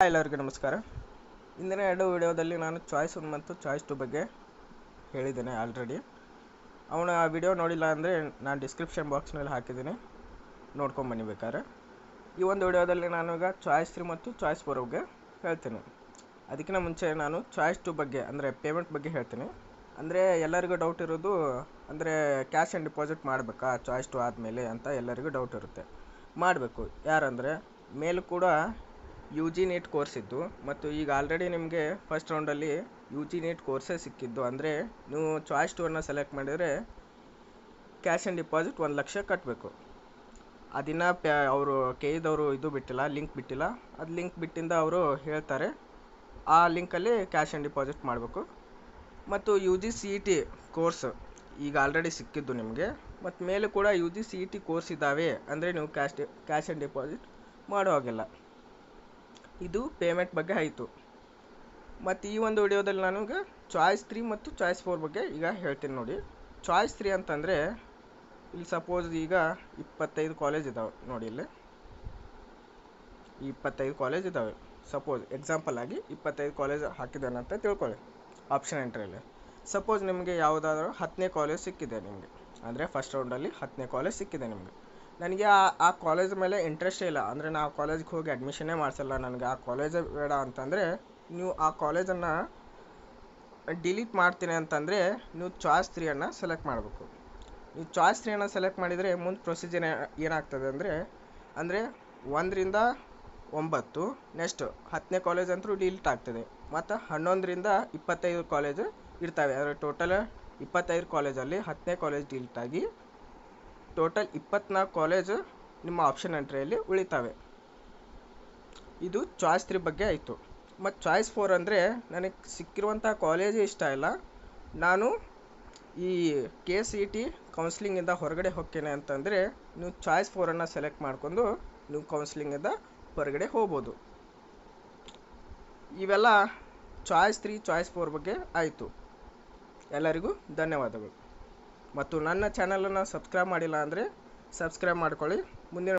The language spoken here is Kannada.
ಎಲ್ಲರಿಗೂ ನಮಸ್ಕಾರ. ಇಂದಿನ 2 ವಿಡಿಯೋದಲ್ಲಿ ನಾನು ಚಾಯ್ಸ್ 1 ಮತ್ತು ಚಾಯ್ಸ್ 2 ಬಗ್ಗೆ ಹೇಳಿದ್ದೇನೆ ಆಲ್ರೆಡಿ. ಅವನ ಆ ವಿಡಿಯೋ ನೋಡಿಲ್ಲ ಅಂದರೆ ನಾನು ಡಿಸ್ಕ್ರಿಪ್ಷನ್ ಬಾಕ್ಸ್ನಲ್ಲಿ ಹಾಕಿದ್ದೀನಿ, ನೋಡ್ಕೊಂಬನ್ನಿ ಬೇಕಾದ್ರೆ. ಈ ಒಂದು ವಿಡಿಯೋದಲ್ಲಿ ನಾನು ಈಗ ಚಾಯ್ಸ್ 3 ಮತ್ತು ಚಾಯ್ಸ್ 4 ಬಗ್ಗೆ ಹೇಳ್ತೀನಿ. ಅದಕ್ಕಿಂತ ಮುಂಚೆ ನಾನು ಚಾಯ್ಸ್ 2 ಬಗ್ಗೆ ಅಂದರೆ ಪೇಮೆಂಟ್ ಬಗ್ಗೆ ಹೇಳ್ತೀನಿ. ಅಂದರೆ ಎಲ್ಲರಿಗೂ ಡೌಟ್ ಇರೋದು, ಅಂದರೆ ಕ್ಯಾಶ್ ಆ್ಯಂಡ್ ಡಿಪಾಸಿಟ್ ಮಾಡಬೇಕಾ ಚಾಯ್ಸ್ 2 ಆದಮೇಲೆ ಅಂತ ಎಲ್ಲರಿಗೂ ಡೌಟ್ ಇರುತ್ತೆ. ಮಾಡಬೇಕು. ಯಾರಂದರೆ ಮೇಲೂ ಕೂಡ UG ನೀಟ್ ಕೋರ್ಸ್ ಇದ್ದು ಮತ್ತು ಈಗ ಆಲ್ರೆಡಿ ನಿಮಗೆ ಫಸ್ಟ್ ರೌಂಡಲ್ಲಿ UG ನೀಟ್ ಕೋರ್ಸೇ ಸಿಕ್ಕಿದ್ದು. ಅಂದರೆ ನೀವು ಚಾಯ್ಸ್ 2 ಸೆಲೆಕ್ಟ್ ಮಾಡಿದರೆ ಕ್ಯಾಶ್ ಆ್ಯಂಡ್ ಡಿಪಾಸಿಟ್ 1 ಲಕ್ಷ ಕಟ್ಟಬೇಕು. ಅದನ್ನು ಅವರು KEದವರು ಇದು ಬಿಟ್ಟಿಲ್ಲ, ಲಿಂಕ್ ಬಿಟ್ಟಿಲ್ಲ. ಅದು ಲಿಂಕ್ ಬಿಟ್ಟಿಂದ ಅವರು ಹೇಳ್ತಾರೆ, ಆ ಲಿಂಕಲ್ಲಿ ಕ್ಯಾಶ್ ಆ್ಯಂಡ್ ಡಿಪಾಸಿಟ್ ಮಾಡಬೇಕು. ಮತ್ತು UG CET ಕೋರ್ಸ್ ಈಗ ಆಲ್ರೆಡಿ ಸಿಕ್ಕಿದ್ದು ನಿಮಗೆ. ಮತ್ತು ಮೇಲೆ ಕೂಡ UG CET ಕೋರ್ಸ್ ಇದ್ದಾವೆ ಅಂದರೆ ನೀವು ಕ್ಯಾಶ್ ಆ್ಯಂಡ್ ಡಿಪಾಸಿಟ್ ಮಾಡೋ ಹಾಗಿಲ್ಲ. ಇದು ಪೇಮೆಂಟ್ ಬಗ್ಗೆ ಆಯಿತು. ಮತ್ತು ಈ ಒಂದು ವಿಡಿಯೋದಲ್ಲಿ ನಾನು ಈಗ ಚಾಯ್ಸ್ 3 ಮತ್ತು ಚಾಯ್ಸ್ 4 ಬಗ್ಗೆ ಈಗ ಹೇಳ್ತೀನಿ ನೋಡಿ. ಚಾಯ್ಸ್ 3 ಅಂತಂದರೆ ಇಲ್ಲಿ ಸಪೋಸ್ ಈಗ 25 ಕಾಲೇಜ್ ಇದ್ದಾವೆ ನೋಡಿ. ಇಲ್ಲಿ 25 ಕಾಲೇಜ್ ಇದ್ದಾವೆ. ಸಪೋಸ್ ಎಕ್ಸಾಂಪಲ್ ಆಗಿ 25 ಕಾಲೇಜ್ ಹಾಕಿದ್ದಾನೆ ಅಂತ ತಿಳ್ಕೊಳ್ಳಿ ಆಪ್ಷನ್ ಎಂಟ್ರಿಯಲ್ಲಿ. ಸಪೋಸ್ ನಿಮಗೆ ಯಾವುದಾದ್ರೂ 10ನೇ ಕಾಲೇಜ್ ಸಿಕ್ಕಿದೆ ನಿಮಗೆ, ಅಂದರೆ ಫಸ್ಟ್ ರೌಂಡಲ್ಲಿ 10ನೇ ಕಾಲೇಜ್ ಸಿಕ್ಕಿದೆ ನಿಮಗೆ. ನನಗೆ ಆ ಕಾಲೇಜ್ ಮೇಲೆ ಇಂಟ್ರೆಸ್ಟೇ ಇಲ್ಲ, ಅಂದರೆ ನಾನು ಆ ಕಾಲೇಜ್ಗೆ ಹೋಗಿ ಅಡ್ಮಿಷನ್ನೇ ಮಾಡಿಸಲ್ಲ, ನನಗೆ ಆ ಕಾಲೇಜೇ ಬೇಡ ಅಂತಂದರೆ ನೀವು ಆ ಕಾಲೇಜನ್ನು ಡಿಲೀಟ್ ಮಾಡ್ತೀನಿ ಅಂತಂದರೆ ನೀವು ಚಾಯ್ಸ್ 3 ಸೆಲೆಕ್ಟ್ ಮಾಡಬೇಕು. ನೀವು ಚಾಯ್ಸ್ 3 ಸೆಲೆಕ್ಟ್ ಮಾಡಿದರೆ ಮುಂದೆ ಪ್ರೊಸೀಜರ್ ಏನಾಗ್ತದೆ ಅಂದರೆ 1ರಿಂದ 9 ನೆಕ್ಸ್ಟ್ 10ನೇ ಕಾಲೇಜ್ ಅಂತೂ ಡಿಲೀಟ್ ಆಗ್ತದೆ. ಮತ್ತು 11ರಿಂದ 25 ಕಾಲೇಜು ಇರ್ತವೆ. ಅಂದರೆ ಟೋಟಲ್ 25 ಕಾಲೇಜಲ್ಲಿ 10ನೇ ಕಾಲೇಜ್ ಡಿಲೀಟ್ ಆಗಿ ಟೋಟಲ್ 24 ಕಾಲೇಜು ನಿಮ್ಮ ಆಪ್ಷನ್ ಎಂಟ್ರಿಯಲ್ಲಿ ಉಳಿತಾವೆ. ಇದು ಚಾಯ್ಸ್ 3 ಬಗ್ಗೆ ಆಯಿತು. ಮತ್ತು ಚಾಯ್ಸ್ 4 ಅಂದರೆ ನನಗೆ ಸಿಕ್ಕಿರುವಂಥ ಕಾಲೇಜೇ ಇಷ್ಟ ಇಲ್ಲ, ನಾನು ಈ KCET ಕೌನ್ಸಿಲಿಂಗಿಂದ ಹೊರಗಡೆ ಹೋಗ್ತೇನೆ ಅಂತಂದರೆ ನೀವು ಚಾಯ್ಸ್ 4 ಸೆಲೆಕ್ಟ್ ಮಾಡ್ಕೊಂಡು ನೀವು ಕೌನ್ಸಿಲಿಂಗಿಂದ ಹೊರಗಡೆ ಹೋಗ್ಬೋದು. ಇವೆಲ್ಲ ಚಾಯ್ಸ್ 3 ಚಾಯ್ಸ್ 4 ಬಗ್ಗೆ ಆಯಿತು. ಎಲ್ಲರಿಗೂ ಧನ್ಯವಾದಗಳು. ಮತ್ತು ನನ್ನ ಚಾನಲನ್ನು ಸಬ್ಸ್ಕ್ರೈಬ್ ಮಾಡಿಲ್ಲ ಅಂದರೆ ಸಬ್ಸ್ಕ್ರೈಬ್ ಮಾಡ್ಕೊಳ್ಳಿ. ಮುಂದಿನ